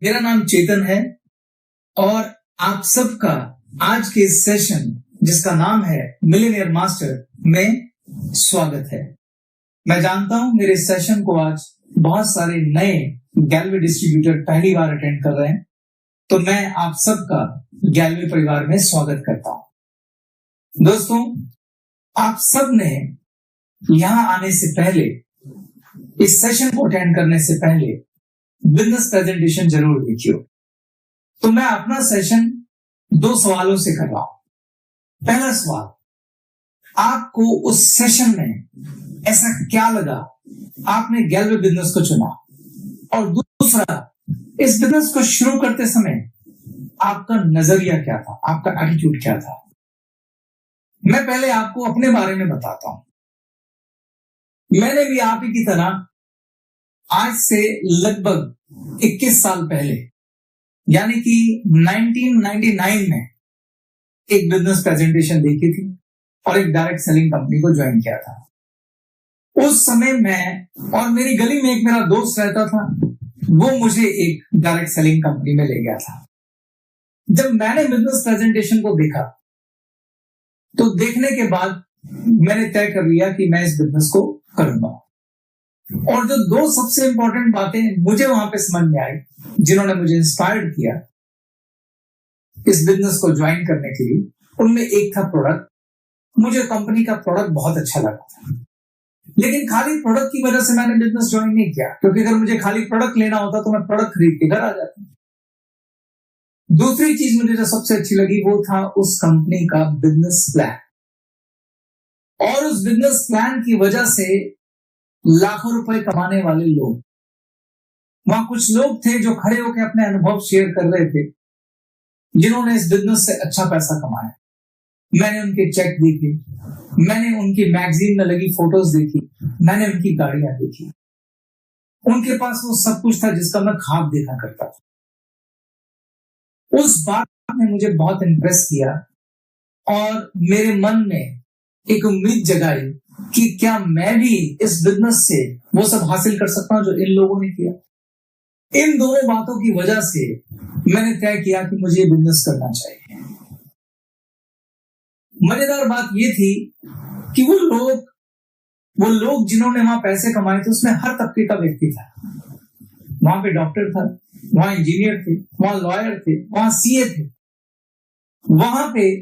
मेरा नाम चेतन है और आप सबका आज के इस सेशन जिसका नाम है मिलियनेयर मास्टर में स्वागत है। मैं जानता हूं मेरे सेशन को आज बहुत सारे नए गैलवे डिस्ट्रीब्यूटर पहली बार अटेंड कर रहे हैं, तो मैं आप सबका गैलवे परिवार में स्वागत करता हूं। दोस्तों, आप सब ने यहां आने से पहले, इस सेशन को अटेंड करने से पहले बिजनेस प्रेजेंटेशन जरूर देखियो। तो मैं अपना सेशन 2 सवालों से कर रहा हूं। पहला सवाल, आपको उस सेशन में ऐसा क्या लगा आपने गैलवे बिजनेस को चुना, और दूसरा, इस बिजनेस को शुरू करते समय आपका नजरिया क्या था, आपका एटीट्यूड क्या था। मैं पहले आपको अपने बारे में बताता हूं। मैंने भी आप ही की तरह आज से लगभग 21 साल पहले, यानी कि 1999 में एक बिजनेस प्रेजेंटेशन देखी थी और एक डायरेक्ट सेलिंग कंपनी को ज्वाइन किया था। उस समय मैं और मेरी गली में एक मेरा दोस्त रहता था, वो मुझे एक डायरेक्ट सेलिंग कंपनी में ले गया था। जब मैंने बिजनेस प्रेजेंटेशन को देखा तो देखने के बाद मैंने तय कर लिया कि मैं इस बिजनेस को करूंगा। और जो 2 सबसे इंपॉर्टेंट बातें मुझे वहां पे समझ में आई, जिन्होंने मुझे इंस्पायर्ड किया इस बिजनेस को ज्वाइन करने के लिए, उनमें एक था प्रोडक्ट। मुझे कंपनी का प्रोडक्ट बहुत अच्छा लगा था, लेकिन खाली प्रोडक्ट की वजह से मैंने बिजनेस ज्वाइन नहीं किया, क्योंकि अगर मुझे खाली प्रोडक्ट लेना होता तो मैं प्रोडक्ट खरीद के घर आ जाता। दूसरी चीज मुझे जो सबसे अच्छी लगी वो था उस कंपनी का बिजनेस प्लान। और उस बिजनेस प्लान की वजह से लाखों रुपए कमाने वाले लोग, वहां कुछ लोग थे जो खड़े होकर अपने अनुभव शेयर कर रहे थे, जिन्होंने इस बिजनेस से अच्छा पैसा कमाया। मैंने उनके चेक देखे, मैंने उनकी मैगजीन में लगी फोटोज देखी, मैंने उनकी गाड़ियां देखी। उनके पास वो सब कुछ था जिसका मैं ख्वाब देखा करता था। उस बात ने मुझे बहुत इंप्रेस किया और मेरे मन में एक उम्मीद जगाई कि क्या मैं भी इस बिजनेस से वो सब हासिल कर सकता हूं जो इन लोगों ने किया। इन दोनों बातों की वजह से मैंने तय किया कि मुझे बिजनेस करना चाहिए। मजेदार बात ये थी कि वो लोग जिन्होंने वहां पैसे कमाए थे, उसमें हर तबके का व्यक्ति था। वहां पे डॉक्टर था, वहां इंजीनियर थे, वहां लॉयर थे, वहां सीए थे, वहां पे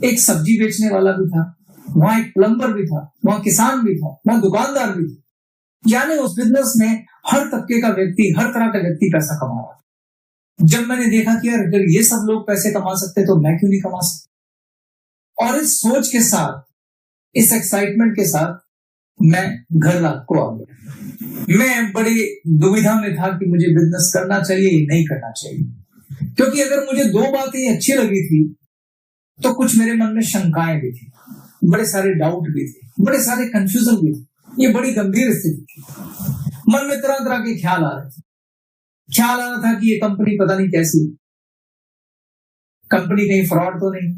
एक सब्जी बेचने वाला भी था, वहां एक प्लम्बर भी था, वहां किसान भी था, वहां दुकानदार भी था। यानी उस बिजनेस में हर तबके का व्यक्ति, हर तरह का व्यक्ति पैसा कमा रहा था। जब मैंने देखा कि यार अगर ये सब लोग पैसे कमा सकते तो मैं क्यों नहीं कमा सकता, और इस सोच के साथ, इस एक्साइटमेंट के साथ मैं घर रात को आ गया। मैं बड़ी दुविधा में था कि मुझे बिजनेस करना चाहिए या नहीं करना चाहिए, क्योंकि अगर मुझे 2 बातें अच्छी लगी थी तो कुछ मेरे मन में शंकाएं भी थी, बड़े सारे डाउट भी थे, बड़े सारे कंफ्यूजन भी थे। ये बड़ी गंभीर स्थिति थी। मन में तरह तरह के ख्याल आ रहे थे। ख्याल आ रहा था कि ये कंपनी पता नहीं कैसी, कंपनी कहीं फ्रॉड तो नहीं,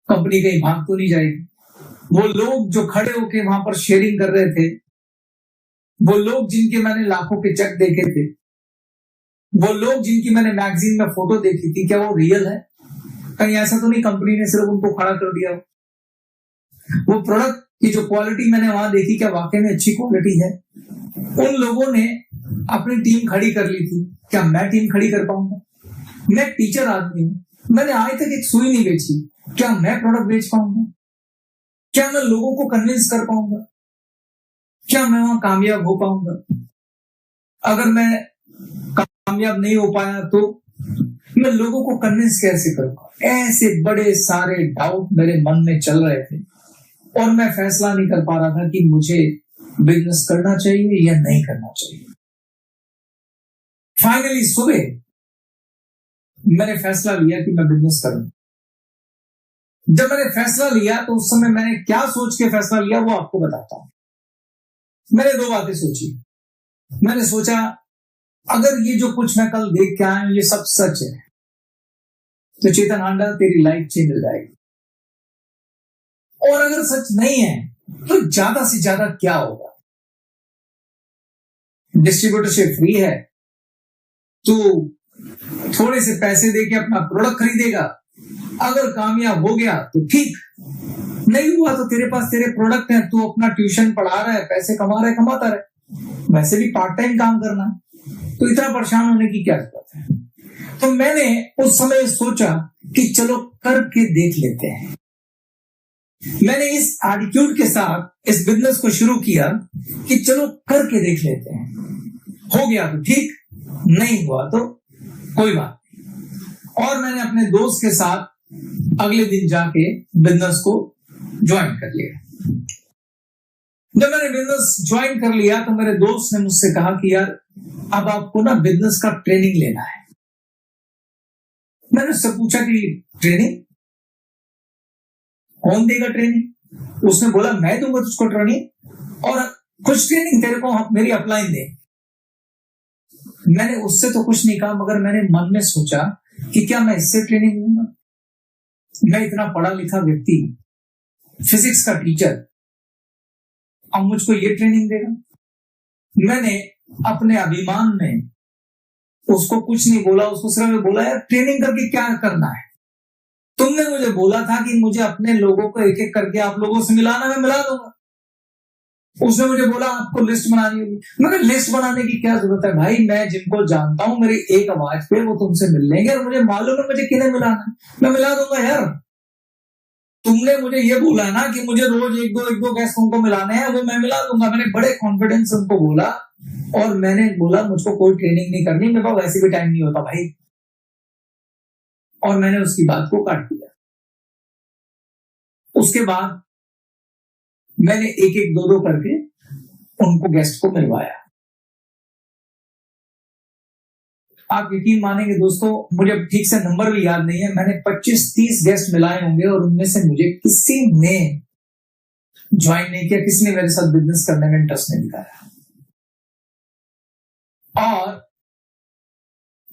कंपनी कहीं भाग तो नहीं जाएगी। वो लोग जो खड़े होके वहां पर शेयरिंग कर रहे थे, वो लोग जिनके मैंने लाखों के चेक देखे थे, वो लोग जिनकी मैंने मैगजीन में फोटो देखी थी, क्या वो रियल है? कहीं ऐसा तो नहीं कंपनी ने सिर्फ उनको खड़ा कर दिया? वो प्रोडक्ट की जो क्वालिटी मैंने वहां देखी, क्या वाकई में अच्छी क्वालिटी है? उन लोगों ने अपनी टीम खड़ी कर ली थी, क्या मैं टीम खड़ी कर पाऊंगा? मैं टीचर आदमी हूं, मैंने आज तक एक सुई नहीं बेची, क्या मैं प्रोडक्ट बेच पाऊंगा? क्या मैं लोगों को कन्विंस कर पाऊंगा? क्या मैं वहां कामयाब हो पाऊंगा? अगर मैं कामयाब नहीं हो पाया तो मैं लोगों को कन्विंस कैसे करूंगा? ऐसे बड़े सारे डाउट मेरे मन में चल रहे थे और मैं फैसला नहीं कर पा रहा था कि मुझे बिजनेस करना चाहिए या नहीं करना चाहिए। फाइनली सुबह मैंने फैसला लिया कि मैं बिजनेस करूंगा। जब मैंने फैसला लिया तो उस समय मैंने क्या सोच के फैसला लिया वो आपको बताता हूं। मैंने 2 बातें सोची। मैंने सोचा अगर ये जो कुछ मैं कल देख के आया ये सब सच है तो चेतन हांडा तेरी लाइफ चेंज हो जाएगी, और अगर सच नहीं है तो ज्यादा से ज्यादा क्या होगा? डिस्ट्रीब्यूटरशिप फ्री है, तू थोड़े से पैसे देके अपना प्रोडक्ट खरीदेगा, अगर कामयाब हो गया तो ठीक, नहीं हुआ तो तेरे पास तेरे प्रोडक्ट है, तू अपना ट्यूशन पढ़ा रहा है, पैसे कमा रहा है, कमाता रहे, वैसे भी पार्ट टाइम काम करना, तो इतना परेशान होने की क्या जरूरत है। तो मैंने उस समय सोचा कि चलो करके देख लेते हैं। मैंने इस एटीट्यूड के साथ इस बिजनेस को शुरू किया कि चलो करके देख लेते हैं, हो गया तो ठीक, नहीं हुआ तो कोई बात नहीं। और मैंने अपने दोस्त के साथ अगले दिन जाके बिजनेस को ज्वाइन कर लिया। जब मैंने बिजनेस ज्वाइन कर लिया तो मेरे दोस्त ने मुझसे कहा कि यार अब आपको ना बिजनेस का ट्रेनिंग लेना है। मैंने उससे पूछा कि ट्रेनिंग कौन देगा ट्रेनिंग? उसने बोला मैं दूंगा तुझको ट्रेनिंग, और कुछ ट्रेनिंग तेरे को मेरी अपलाइन दे। मैंने उससे तो कुछ नहीं कहा, मगर मैंने मन में सोचा कि क्या मैं इससे ट्रेनिंग लूंगा? मैं इतना पढ़ा लिखा व्यक्ति, फिजिक्स का टीचर, अब मुझको ये ट्रेनिंग देगा? मैंने अपने अभिमान में उसको कुछ नहीं बोला, उसको सिर्फ बोला यार ट्रेनिंग करके क्या करना है? तुमने मुझे बोला था कि मुझे अपने लोगों को एक एक करके आप लोगों से मिलाना, मैं मिला दूंगा। उसने मुझे बोला आपको लिस्ट बनानी होगी। मैंने लिस्ट बनाने की क्या जरूरत है भाई, मैं जिनको जानता हूं मेरी एक आवाज पे वो तुमसे मिल लेंगे, और मुझे मालूम है मुझे किन्हें मिलाना है, मैं मिला दूंगा यार। तुमने मुझे ये बोला ना कि मुझे रोज एक दो गेस्ट उनको मिलाने हैं, वो मैं मिला दूंगा। मैंने बड़े कॉन्फिडेंस से उनको बोला, और मैंने बोला मुझको कोई ट्रेनिंग नहीं करनी, मेरे पास वैसे भी टाइम नहीं होता भाई। और मैंने उसकी बात को काट दिया। उसके बाद मैंने एक एक दो करके उनको गेस्ट को मिलवाया। आप यकीन मानेंगे दोस्तों, मुझे ठीक से नंबर भी याद नहीं है, मैंने 25-30 गेस्ट मिलाए होंगे, और उनमें से मुझे किसी ने ज्वाइन नहीं किया, किसी ने मेरे साथ बिजनेस करने में इंटरेस्ट नहीं दिखाया। और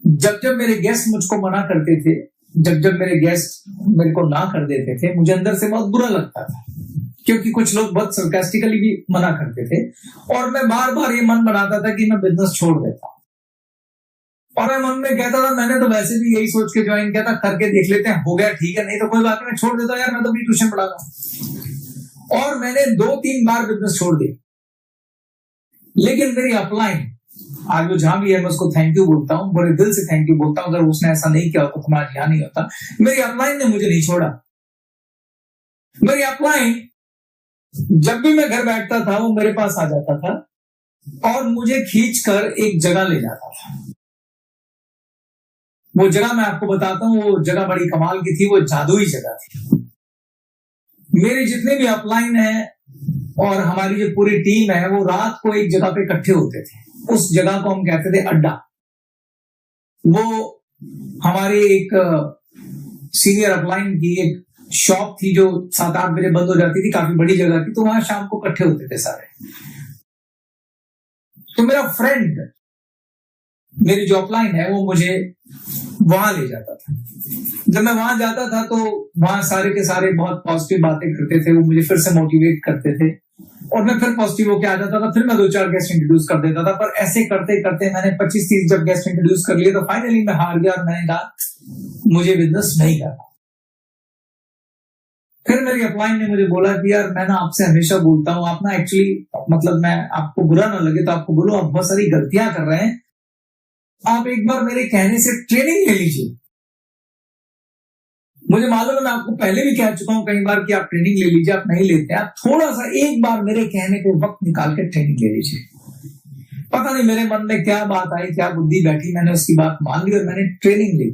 जब जब मेरे गेस्ट मुझको मना करते थे, जब जब मेरे गेस्ट मेरे को ना कर देते थे, मुझे अंदर से बहुत बुरा लगता था, क्योंकि कुछ लोग बहुत सरकास्टिकली भी मना करते थे, और मैं बार बार ये मन बनाता था कि मैं बिजनेस छोड़ देता हूं। और मैं मन में कहता था मैंने तो वैसे भी यही सोच के ज्वाइन किया था, करके देख लेते हैं, हो गया ठीक है, नहीं तो कोई बात नहीं, छोड़ देता यार, मैं तो भी ट्यूशन पढ़ा रहा। और मैंने 2-3 बार बिजनेस छोड़ दिया। लेकिन मेरी अपलाइन, आज वो जहां भी है मैं उसको थैंक यू बोलता हूं, बड़े दिल से थैंक यू बोलता हूं। अगर उसने ऐसा नहीं किया होता तो मैं आज यहां नहीं होता। मेरी अपलाइन ने मुझे नहीं छोड़ा। मेरी अपलाइन जब भी मैं घर बैठता था वो मेरे पास आ जाता था और मुझे खींचकर एक जगह ले जाता था। वो जगह मैं आपको बताता हूं, वो जगह बड़ी कमाल की थी, वो जादुई जगह थी। मेरे जितने भी अपलाइन है और हमारी जो पूरी टीम है, वो रात को एक जगह पे इकट्ठे होते थे। उस जगह को हम कहते थे अड्डा। वो हमारे एक सीनियर अपलाइन की एक शॉप थी जो 7-8 बजे बंद हो जाती थी, काफी बड़ी जगह थी, तो वहां शाम को इकट्ठे होते थे सारे। तो मेरा फ्रेंड, मेरी जो अपलाइन है, वो मुझे वहां ले जाता था। जब मैं वहां जाता था तो वहां सारे के सारे बहुत पॉजिटिव बातें करते थे, वो मुझे फिर से मोटिवेट करते थे, और मैं फिर पॉजिटिव होकर आ जाता था। फिर मैं 2-4 गेस्ट इंट्रोड्यूस कर देता था, पर ऐसे करते करते मैंने 25-30 जब गेस्ट इंट्रोड्यूस कर लिए तो फाइनली मैं हार गया और मैंने कहा मुझे बिजनेस नहीं करना। फिर मेरी अपलाइन ने मुझे बोला कि यार मैं ना आपसे हमेशा बोलता हूं, आप ना एक्चुअली, मतलब मैं आपको बुरा ना लगे तो आपको बोलूं, आप बहुत सारी गलतियां कर रहे हैं, आप एक बार मेरे कहने से ट्रेनिंग ले लीजिए। मुझे मालूम है, मैं आपको पहले भी कह चुका हूं कई बार कि आप ट्रेनिंग ले लीजिए, आप नहीं लेते। आप थोड़ा सा एक बार मेरे कहने पे वक्त निकाल के ट्रेनिंग ले लीजिए। पता नहीं मेरे मन में क्या बात आई, क्या बुद्धि बैठी, मैंने उसकी बात मान ली और मैंने ट्रेनिंग ली।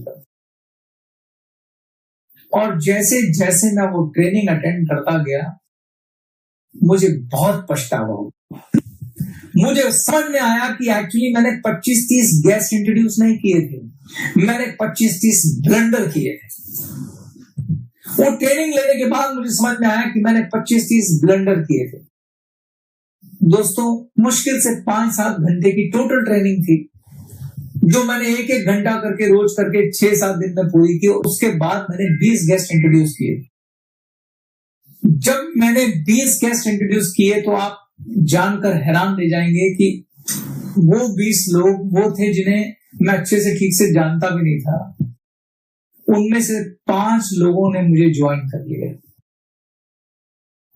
और जैसे जैसे मैं वो ट्रेनिंग अटेंड करता गया, मुझे बहुत पछतावा हुआ। मुझे समझ में आया कि एक्चुअली मैंने 25-30 गेस्ट इंट्रोड्यूस नहीं किए थे, मैंने 25-30 ब्लंडर किए थे। वो ट्रेनिंग लेने के बाद मुझे समझ में आया कि मैंने 25-30 ब्लंडर किए थे। दोस्तों, मुश्किल से 5-7 घंटे की टोटल ट्रेनिंग थी, जो मैंने 1-1 घंटा करके रोज करके 6-7 दिन में पूरी की। उसके बाद मैंने 20 गेस्ट इंट्रोड्यूस किए। जब मैंने 20 गेस्ट इंट्रोड्यूस किए तो आप जानकर हैरान रह जाएंगे कि वो 20 लोग वो थे जिन्हें मैं अच्छे से ठीक से जानता भी नहीं था। उनमें से 5 लोगों ने मुझे ज्वाइन कर लिया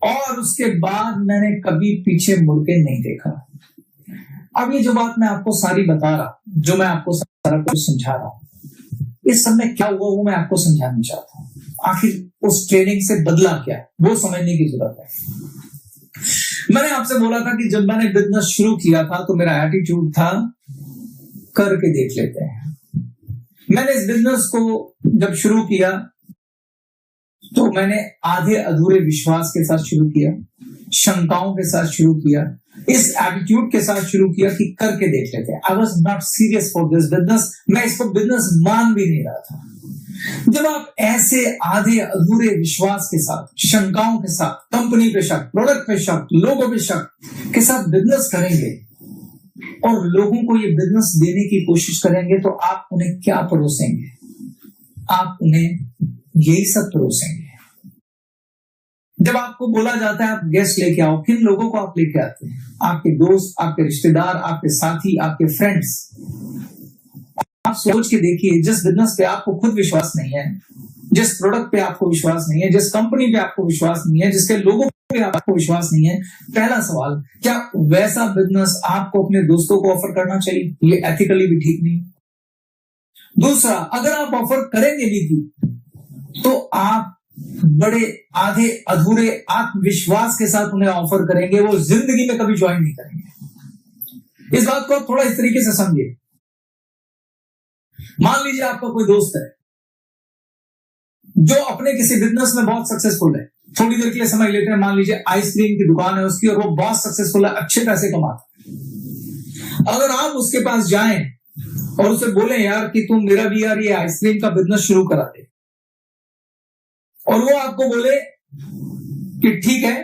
और उसके बाद मैंने कभी पीछे मुड़ के नहीं देखा। अब ये जो बात मैं आपको सारी बता रहा, जो मैं आपको सारा कुछ समझा रहा हूं, इस समय क्या हुआ वो मैं आपको समझाना चाहता हूं। आखिर उस ट्रेनिंग से बदला क्या, वो समझने की जरूरत है। मैंने आपसे बोला था कि जब मैंने बिजनेस शुरू किया था तो मेरा एटीट्यूड था करके देख लेते हैं। मैंने इस बिजनेस को जब शुरू किया तो मैंने आधे अधूरे विश्वास के साथ शुरू किया, शंकाओं के साथ शुरू किया, इस एटीट्यूड के साथ शुरू किया कि करके देख लेते हैं। I was not serious for this business. मैं इसको बिजनेस मान भी नहीं रहा था। जब आप ऐसे आधे अधूरे विश्वास के साथ, शंकाओं के साथ, कंपनी पे शक, प्रोडक्ट पे शक, लोगों पे शक के साथ बिजनेस करेंगे और लोगों को ये बिजनेस देने की कोशिश करेंगे तो आप उन्हें क्या परोसेंगे? आप उन्हें यही सब परोसेंगे। जब आपको बोला जाता है आप गेस्ट लेके आओ, किन लोगों को आप लेके आते हैं? आपके दोस्त, आपके रिश्तेदार, आपके साथी, आपके फ्रेंड्स। आप सोच के देखिए, जिस बिजनेस पे आपको खुद विश्वास नहीं है, जिस प्रोडक्ट पे आपको विश्वास नहीं है, जिस कंपनी पे आपको विश्वास नहीं है, जिसके लोगों पे आपको विश्वास नहीं है, पहला सवाल, क्या वैसा बिजनेस आपको अपने दोस्तों को ऑफर करना चाहिए? ये एथिकली भी ठीक नहीं। दूसरा, अगर आप ऑफर करेंगे भी तो आप बड़े आधे अधूरे आत्मविश्वास के साथ उन्हें ऑफर करेंगे, वो जिंदगी में कभी ज्वाइन नहीं करेंगे। इस बात को आप थोड़ा इस तरीके से समझिए। मान लीजिए आपका कोई दोस्त है जो अपने किसी बिजनेस में बहुत सक्सेसफुल है, थोड़ी देर के लिए समझ लेते हैं, मान लीजिए आइसक्रीम की दुकान है उसकी और वो बहुत सक्सेसफुल है, अच्छे पैसे कमाता है। अगर आप उसके पास जाएं और उसे बोले यार कि तुम मेरा भी यार ये आइसक्रीम का बिजनेस शुरू करा दे, और वो आपको बोले कि ठीक है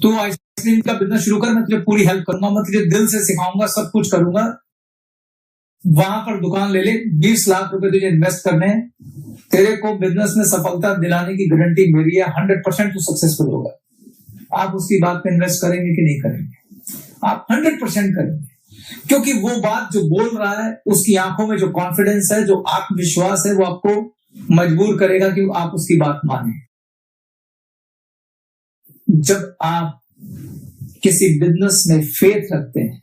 तू आइसक्रीम का बिजनेस शुरू कर, मैं तुझे पूरी हेल्प करूंगा, मैं तुझे दिल से सिखाऊंगा, सब कुछ करूंगा, वहां पर दुकान ले ले, 20 लाख रुपए तुझे इन्वेस्ट करने हैं, तेरे को बिजनेस में सफलता दिलाने की गारंटी मेरी है, 100% तू सक्सेसफुल होगा। आप उसकी बात पे इन्वेस्ट करेंगे कि नहीं करेंगे? आप 100% करेंगे, क्योंकि वो बात जो बोल रहा है, उसकी आंखों में जो कॉन्फिडेंस है, जो आत्मविश्वास है, वो आपको मजबूर करेगा कि आप उसकी बात माने। जब आप किसी बिजनेस में फेथ रखते हैं,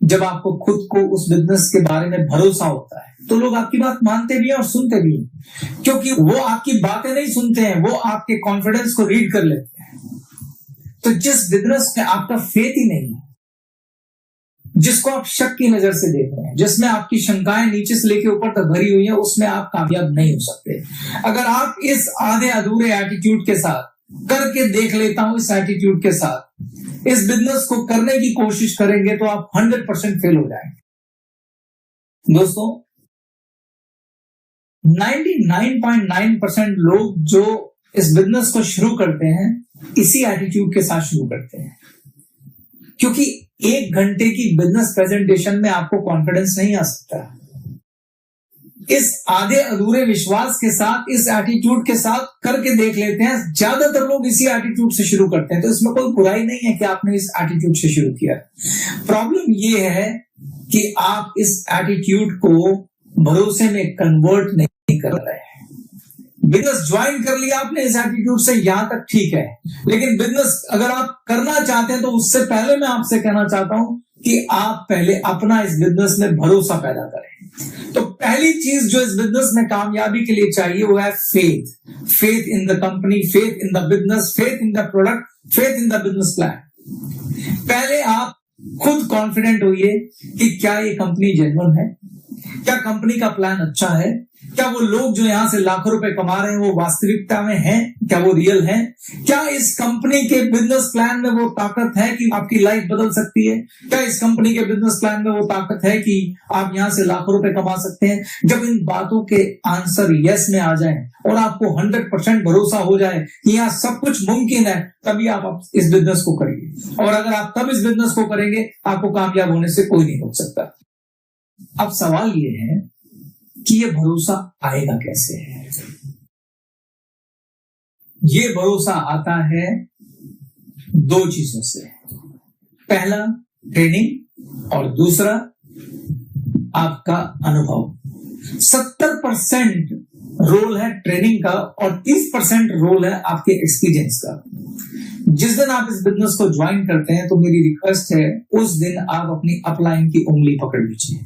जब आपको खुद को उस बिजनेस के बारे में भरोसा होता है, तो लोग आपकी बात मानते भी हैं और सुनते भी हैं, क्योंकि वो आपकी बातें नहीं सुनते हैं, वो आपके कॉन्फिडेंस को रीड कर लेते हैं। तो जिस बिजनेस में आपका फेथ ही नहीं है, जिसको आप शक की नजर से देख रहे हैं, जिसमें आपकी शंकाएं नीचे से लेकर ऊपर तक भरी हुई है, उसमें आप कामयाब नहीं हो सकते। अगर आप इस आधे अधूरे एटीट्यूड के साथ, करके देख लेता हूं इस एटीट्यूड के साथ इस बिजनेस को करने की कोशिश करेंगे तो आप 100% फेल हो जाएंगे। दोस्तों, 99.9% लोग जो इस बिजनेस को शुरू करते हैं, इसी एटीट्यूड के साथ शुरू करते हैं, क्योंकि 1 घंटे की बिजनेस प्रेजेंटेशन में आपको कॉन्फिडेंस नहीं आ सकता। इस आधे अधूरे विश्वास के साथ, इस एटीट्यूड के साथ करके देख लेते हैं। ज्यादातर लोग इसी एटीट्यूड से शुरू करते हैं, तो इसमें कोई बुराई नहीं है कि आपने इस एटीट्यूड से शुरू किया। प्रॉब्लम ये है कि आप इस एटीट्यूड को भरोसे में कन्वर्ट नहीं कर रहे हैं। बिजनेस ज्वाइन कर लिया आपने इस एटीट्यूड से, यहां तक ठीक है, लेकिन बिजनेस अगर आप करना चाहते हैं तो उससे पहले मैं आपसे कहना चाहता हूं कि आप पहले अपना इस बिजनेस में भरोसा पैदा करें। तो पहली चीज जो इस बिजनेस में कामयाबी के लिए चाहिए वो है faith. Faith in the company, faith in the business, faith in the product, faith in the business plan. पहले आप खुद कॉन्फिडेंट होइए कि क्या ये कंपनी जेन्युइन है, क्या कंपनी का प्लान अच्छा है, क्या वो लोग जो यहां से लाखों रुपए कमा रहे हैं वो वास्तविकता में हैं, क्या वो रियल हैं, क्या इस कंपनी के बिजनेस प्लान में वो ताकत है कि आपकी लाइफ बदल सकती है, क्या इस कंपनी के बिजनेस प्लान में वो ताकत है कि आप यहां से लाखों रुपए कमा सकते हैं। जब इन बातों के आंसर यस में आ जाए और आपको 100% भरोसा हो जाए कि यहाँ सब कुछ मुमकिन है, तभी आप इस बिजनेस को करिए। और अगर आप तब इस बिजनेस को करेंगे, आपको कामयाब होने से कोई नहीं रोक सकता। अब सवाल ये है कि ये भरोसा आएगा कैसे? ये भरोसा आता है 2 चीजों से। पहला ट्रेनिंग और दूसरा आपका अनुभव। 70% रोल है ट्रेनिंग का और 30% रोल है आपके एक्सपीरियंस का। जिस दिन आप इस बिजनेस को ज्वाइन करते हैं तो मेरी रिक्वेस्ट है उस दिन आप अपनी अपलाइन की उंगली पकड़ लीजिए।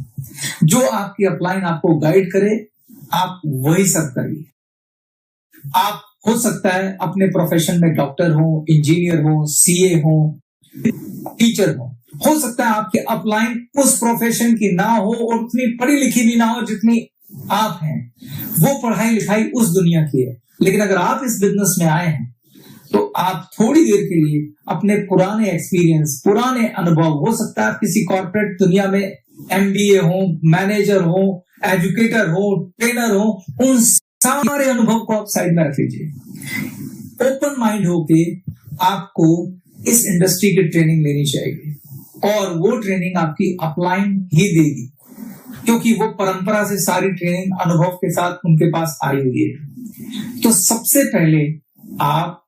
जो आपकी अपलाइन आपको गाइड करे आप वही सब करिए। आप हो सकता है अपने प्रोफेशन में डॉक्टर हो, इंजीनियर हो, सीए हो, टीचर हो सकता है आपके अपलाइन उस प्रोफेशन की ना हो और उतनी पढ़ी लिखी भी ना हो जितनी आप हैं, वो पढ़ाई लिखाई उस दुनिया की है। लेकिन अगर आप इस बिजनेस में आए हैं तो आप थोड़ी देर के लिए अपने पुराने एक्सपीरियंस, पुराने अनुभव, हो सकता है आप किसी कॉर्पोरेट दुनिया में एमबीए हो, मैनेजर हो, एजुकेटर हो, ट्रेनर हो, उन सारे अनुभव को आप साइड में रख लीजिए। ओपन माइंड होके आपको इस इंडस्ट्री की ट्रेनिंग लेनी चाहिए और वो ट्रेनिंग आपकी अपलाइन ही देगी, क्योंकि वो परंपरा से सारी ट्रेनिंग अनुभव के साथ उनके पास आई हुई है। तो सबसे पहले आप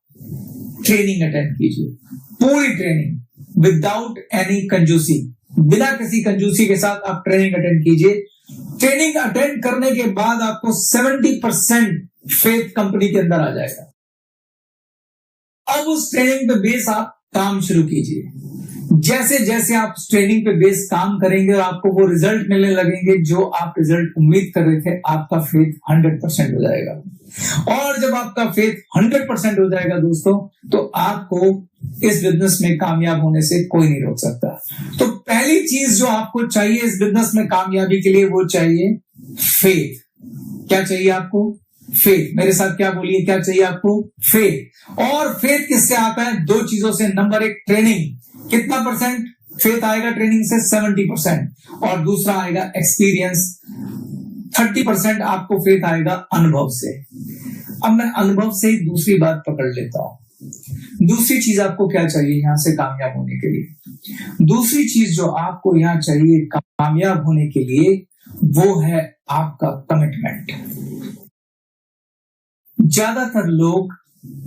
ट्रेनिंग अटेंड कीजिए, पूरी ट्रेनिंग विदाउट एनी कंजूसी, बिना किसी कंजूसी के साथ आप ट्रेनिंग अटेंड कीजिए। ट्रेनिंग अटेंड करने के बाद आपको 70% फेथ कंपनी के अंदर आ जाएगा। अब उस ट्रेनिंग पे बेस आप काम शुरू कीजिए। जैसे जैसे आप ट्रेनिंग पे बेस काम करेंगे और आपको वो रिजल्ट मिलने लगेंगे जो आप रिजल्ट उम्मीद कर रहे थे, आपका फेथ 100% हो जाएगा। और जब आपका फेथ 100% हो जाएगा दोस्तों, तो आपको इस बिजनेस में कामयाब होने से कोई नहीं रोक सकता। तो पहली चीज जो आपको चाहिए इस बिजनेस में कामयाबी के लिए, वो चाहिए फेथ। क्या चाहिए आपको? फेथ। मेरे साथ क्या बोलिए, क्या चाहिए आपको? फेथ। और फेथ किससे आता है? दो चीजों से। नंबर एक, ट्रेनिंग। कितना परसेंट फेथ आएगा ट्रेनिंग से? 70%। और दूसरा आएगा एक्सपीरियंस। 30% आपको फेथ आएगा अनुभव से। अब मैं अनुभव से ही दूसरी बात पकड़ लेता हूं। दूसरी चीज आपको क्या चाहिए यहां से कामयाब होने के लिए? दूसरी चीज जो आपको यहां चाहिए कामयाब होने के लिए, वो है आपका कमिटमेंट। ज्यादातर लोग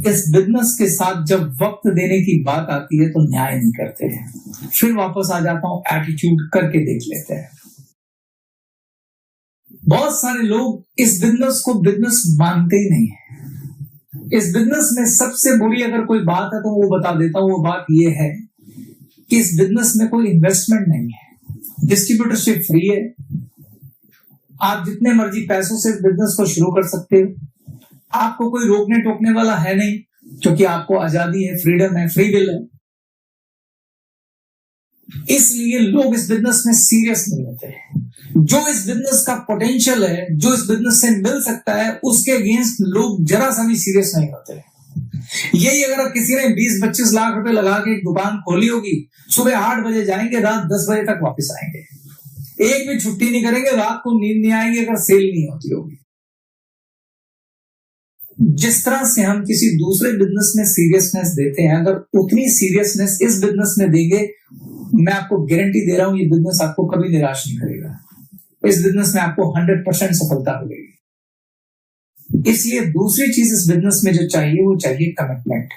इस बिजनेस के साथ जब वक्त देने की बात आती है तो न्याय नहीं करते हैं। फिर वापस आ जाता हूं, एटीट्यूड करके देख लेते हैं। बहुत सारे लोग इस बिजनेस को बिजनेस मानते ही नहीं है। इस बिजनेस में सबसे बुरी अगर कोई बात है तो वो बता देता हूं। वो बात ये है कि इस बिजनेस में कोई इन्वेस्टमेंट नहीं है, डिस्ट्रीब्यूटरशिप फ्री है। आप जितने मर्जी पैसों से इस बिजनेस को शुरू कर सकते हो। आपको कोई रोकने टोकने वाला है नहीं, क्योंकि आपको आजादी है, फ्रीडम है, फ्री विल है। इसलिए लोग इस बिजनेस में सीरियस नहीं होते। जो इस बिजनेस का पोटेंशियल है, जो इस बिजनेस से मिल सकता है, उसके अगेंस्ट लोग जरा सा भी सीरियस नहीं होते। यही अगर किसी ने 20-25 लाख रुपए लगा के एक दुकान खोली होगी, सुबह 8 बजे जाएंगे, रात 10 बजे तक वापस आएंगे, एक भी छुट्टी नहीं करेंगे, रात को नींद नहीं आएगी अगर सेल नहीं होती होगी। जिस तरह से हम किसी दूसरे बिजनेस में सीरियसनेस देते हैं, अगर उतनी सीरियसनेस इस बिजनेस में देंगे, मैं आपको गारंटी दे रहा हूं, ये बिजनेस आपको कभी निराश नहीं करेगा। इस बिजनेस में आपको 100% सफलता मिलेगी। इसलिए दूसरी चीज इस बिजनेस में जो चाहिए, वो चाहिए कमिटमेंट।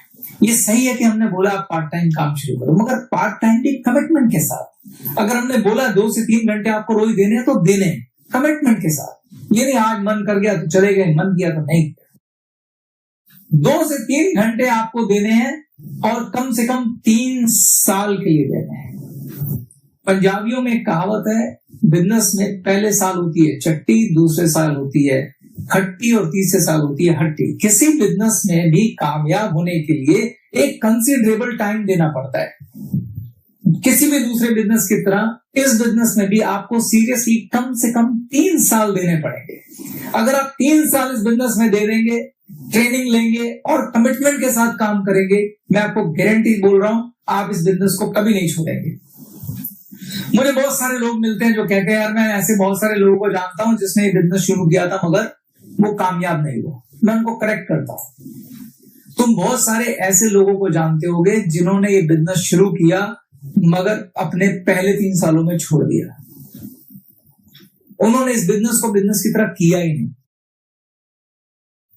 ये सही है कि हमने बोला आप पार्ट टाइम काम शुरू करो, मगर पार्ट टाइम भी कमिटमेंट के साथ। अगर हमने बोला 2 से 3 घंटे आपको रोज देने हैं तो देने, कमिटमेंट के साथ। ये नहीं आज मन कर गया तो चले गए, मन किया तो नहीं। 2 से 3 घंटे आपको देने हैं और कम से कम 3 साल के लिए देने हैं। पंजाबियों में एक कहावत है, बिजनेस में पहले साल होती है चट्टी, दूसरे साल होती है खट्टी और तीसरे साल होती है हट्टी। किसी बिजनेस में भी कामयाब होने के लिए एक कंसिडरेबल टाइम देना पड़ता है। किसी भी दूसरे बिजनेस की तरह इस बिजनेस में भी आपको सीरियसली कम से कम 3 साल देने पड़ेंगे। अगर आप 3 साल इस बिजनेस में दे देंगे, ट्रेनिंग लेंगे और कमिटमेंट के साथ काम करेंगे, मैं आपको गारंटी बोल रहा हूं, आप इस बिजनेस को कभी नहीं छोड़ेंगे। मुझे बहुत सारे लोग मिलते हैं जो कहते हैं, यार मैं ऐसे बहुत सारे लोगों को जानता हूं जिसने ये बिजनेस शुरू किया था मगर वो कामयाब नहीं हुआ। मैं उनको करेक्ट करता हूं, तुम बहुत सारे ऐसे लोगों को जानते होगे जिन्होंने ये बिजनेस शुरू किया मगर अपने पहले 3 सालों में छोड़ दिया। उन्होंने इस बिजनेस को बिजनेस की तरह किया ही नहीं।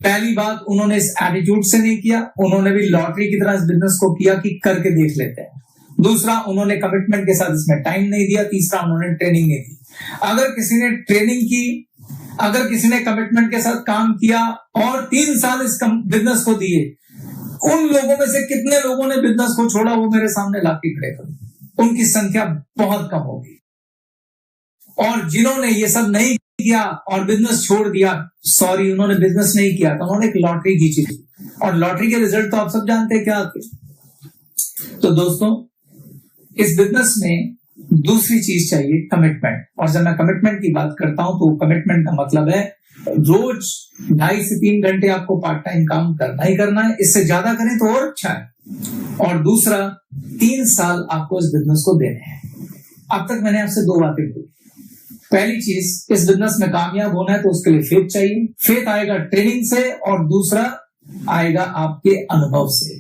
पहली बात, उन्होंने इस एटीट्यूड से नहीं किया, उन्होंने भी लॉटरी की तरह इस बिजनेस को किया कि करके देख लेते हैं। दूसरा, उन्होंने कमिटमेंट के साथ इसमें टाइम नहीं दिया। तीसरा, उन्होंने ट्रेनिंग नहीं दी। अगर किसी ने ट्रेनिंग की, अगर किसी ने कमिटमेंट के साथ काम किया और 3 साल इस बिजनेस को दिए, उन लोगों में से कितने लोगों ने बिजनेस को छोड़ा, वो मेरे सामने लाके खड़े करो। उनकी संख्या बहुत कम होगी। और जिन्होंने ये सब नहीं किया और बिजनेस छोड़ दिया, सॉरी, उन्होंने बिजनेस नहीं किया था, उन्होंने एक लॉटरी खींची थी। और लॉटरी के रिजल्ट तो आप सब जानते हैं क्या आते। तो दोस्तों, इस बिजनेस में दूसरी चीज चाहिए, कमिटमेंट। और जब मैं कमिटमेंट की बात करता हूं तो कमिटमेंट का मतलब है रोज 2.5 से 3 घंटे आपको पार्ट टाइम काम करना ही करना है। इससे ज्यादा करें तो और अच्छा है। और दूसरा, 3 साल आपको इस बिजनेस को देने हैं। अब तक मैंने आपसे 2 बातें बोली। पहली चीज, इस बिजनेस में कामयाब होना है तो उसके लिए फेथ चाहिए। फेथ आएगा ट्रेनिंग से, और दूसरा आएगा आपके अनुभव से।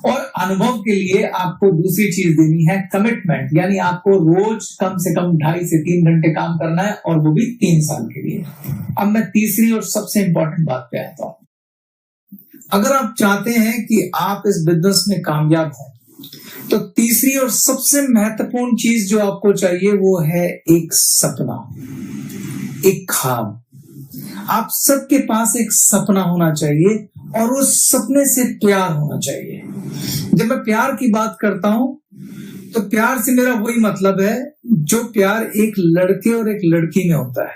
और अनुभव के लिए आपको दूसरी चीज देनी है, कमिटमेंट। यानी आपको रोज कम से कम 2.5 से 3 घंटे काम करना है, और वो भी 3 साल के लिए। अब मैं तीसरी और सबसे इंपॉर्टेंट बात पे आता हूं। अगर आप चाहते हैं कि आप इस बिजनेस में कामयाब हो, तो तीसरी और सबसे महत्वपूर्ण चीज जो आपको चाहिए वो है एक सपना, एक ख्वाब। आप सबके पास एक सपना होना चाहिए, और उस सपने से प्यार होना चाहिए। जब मैं प्यार की बात करता हूं तो प्यार से मेरा वही मतलब है जो प्यार एक लड़के और एक लड़की में होता है।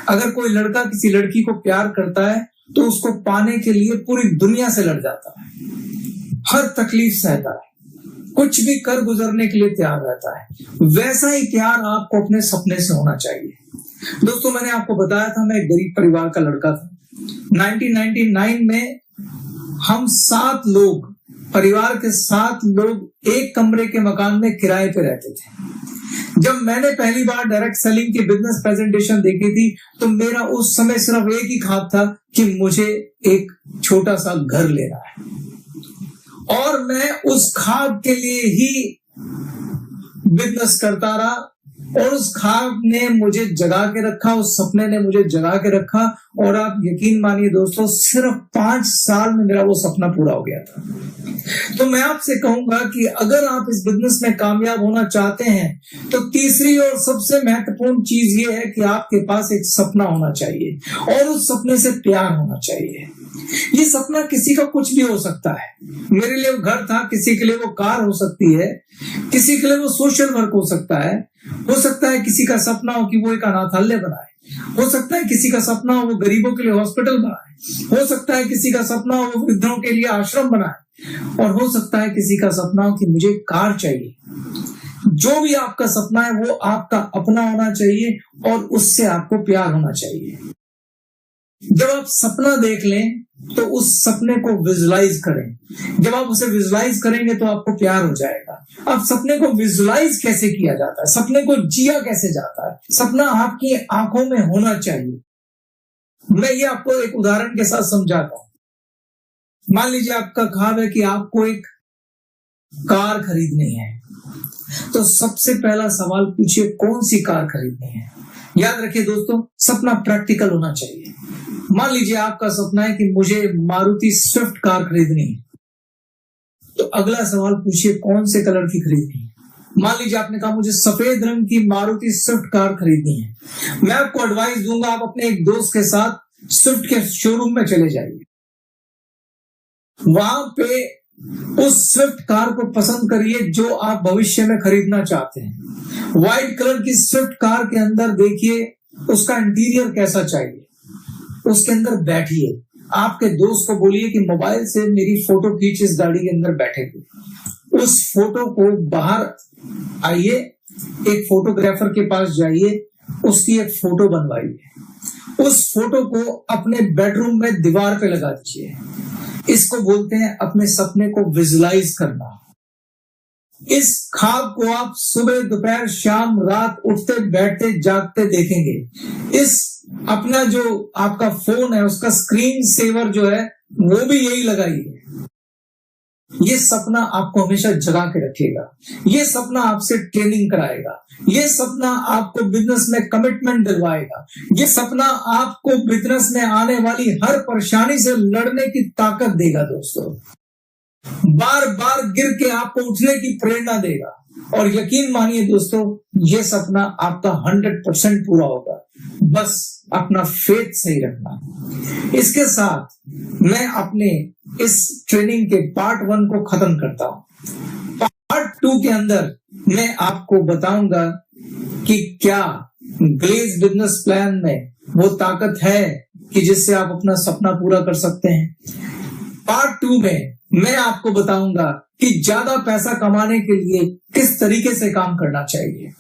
अगर कोई लड़का किसी लड़की को प्यार करता है तो उसको पाने के लिए पूरी दुनिया से लड़ जाता है, हर तकलीफ सहता है, कुछ भी कर गुजरने के लिए तैयार रहता है। वैसा ही प्यार आपको अपने सपने से होना चाहिए। दोस्तों, मैंने आपको बताया था मैं एक गरीब परिवार का लड़का था। 1999 में हम 7 लोग, परिवार के 7 लोग एक कमरे के मकान में किराए पे रहते थे। जब मैंने पहली बार डायरेक्ट सेलिंग की बिजनेस प्रेजेंटेशन देखी थी तो मेरा उस समय सिर्फ एक ही ख्वाब था कि मुझे एक छोटा सा घर लेना है, और मैं उस ख्वाब के लिए ही बिजनेस करता रहा। और उस ख्वाब ने मुझे जगा के रखा, उस सपने ने मुझे जगा के रखा। और आप यकीन मानिए दोस्तों, सिर्फ 5 साल में मेरा वो सपना पूरा हो गया था। तो मैं आपसे कहूंगा कि अगर आप इस बिजनेस में कामयाब होना चाहते हैं तो तीसरी और सबसे महत्वपूर्ण चीज ये है कि आपके पास एक सपना होना चाहिए, और उस सपने से प्यार होना चाहिए। ये सपना किसी का कुछ भी हो सकता है। मेरे लिए वो घर था, किसी के लिए वो कार हो सकती है, किसी के लिए वो सोशल वर्क हो सकता है किसी का सपना हो कि वो एक अनाथालय बनाए, हो सकता है किसी का सपना हो वो गरीबों के लिए हॉस्पिटल बनाए, हो सकता है किसी का सपना हो वो वृद्धों के लिए आश्रम बनाए, और हो सकता है किसी का सपना हो कि मुझे कार चाहिए। जो भी आपका सपना है वो आपका अपना होना चाहिए, और उससे आपको प्यार होना चाहिए। जब आप सपना देख लें तो उस सपने को विजुलाइज करें। जब आप उसे विजुलाइज करेंगे तो आपको प्यार हो जाएगा। अब सपने को विजुलाइज कैसे किया जाता है, सपने को जिया कैसे जाता है? सपना आपकी आंखों में होना चाहिए। मैं ये आपको एक उदाहरण के साथ समझाता हूं। मान लीजिए आपका ख्वाब है कि आपको एक कार खरीदनी है, तो सबसे पहला सवाल पूछिए कौन सी कार खरीदनी है। याद रखिए दोस्तों, सपना प्रैक्टिकल होना चाहिए। मान लीजिए आपका सपना है कि मुझे मारुति स्विफ्ट कार खरीदनी है, तो अगला सवाल पूछिए कौन से कलर की खरीदनी है। मान लीजिए आपने कहा मुझे सफेद रंग की मारुति स्विफ्ट कार खरीदनी है। मैं आपको एडवाइस दूंगा, आप अपने एक दोस्त के साथ स्विफ्ट के शोरूम में चले जाइए। वहां पे उस स्विफ्ट कार को पसंद करिए जो आप भविष्य में खरीदना चाहते हैं। व्हाइट कलर की स्विफ्ट कार के अंदर देखिए उसका इंटीरियर कैसा चाहिए, उसके अंदर बैठिए। आपके दोस्त को बोलिए कि मोबाइल से मेरी फोटो खींच इस गाड़ी के अंदर बैठे हुए। उस फोटो को बाहर आइए, एक फोटोग्राफर के पास जाइए, उसकी एक फोटो बनवाइए। उस फोटो को अपने बेडरूम में दीवार पे लगा दीजिए। इसको बोलते हैं अपने सपने को विजुलाइज करना। इस ख्वाब को आप सुबह, दोपहर, शाम, रात, उठते बैठते जागते देखेंगे। इस अपना जो आपका फोन है उसका स्क्रीन सेवर जो है वो भी यही लगाइए। ये सपना आपको हमेशा जगा के रखेगा। ये सपना आपसे ट्रेनिंग कराएगा। ये सपना आपको बिजनेस में कमिटमेंट दिलवाएगा। ये सपना आपको बिजनेस में आने वाली हर परेशानी से लड़ने की ताकत देगा। दोस्तों, बार बार गिर के आपको उठने की प्रेरणा देगा। और यकीन मानिए दोस्तों, ये सपना आपका 100% पूरा होगा। बस अपना फेथ सही रखना। इसके साथ मैं अपने इस ट्रेनिंग के पार्ट 1 को खत्म करता हूं। पार्ट 2 के अंदर मैं आपको बताऊंगा कि क्या ग्लेज बिजनेस प्लान में वो ताकत है कि जिससे आप अपना सपना पूरा कर सकते हैं। पार्ट 2 में मैं आपको बताऊंगा कि ज्यादा पैसा कमाने के लिए किस तरीके से काम करना चाहिए।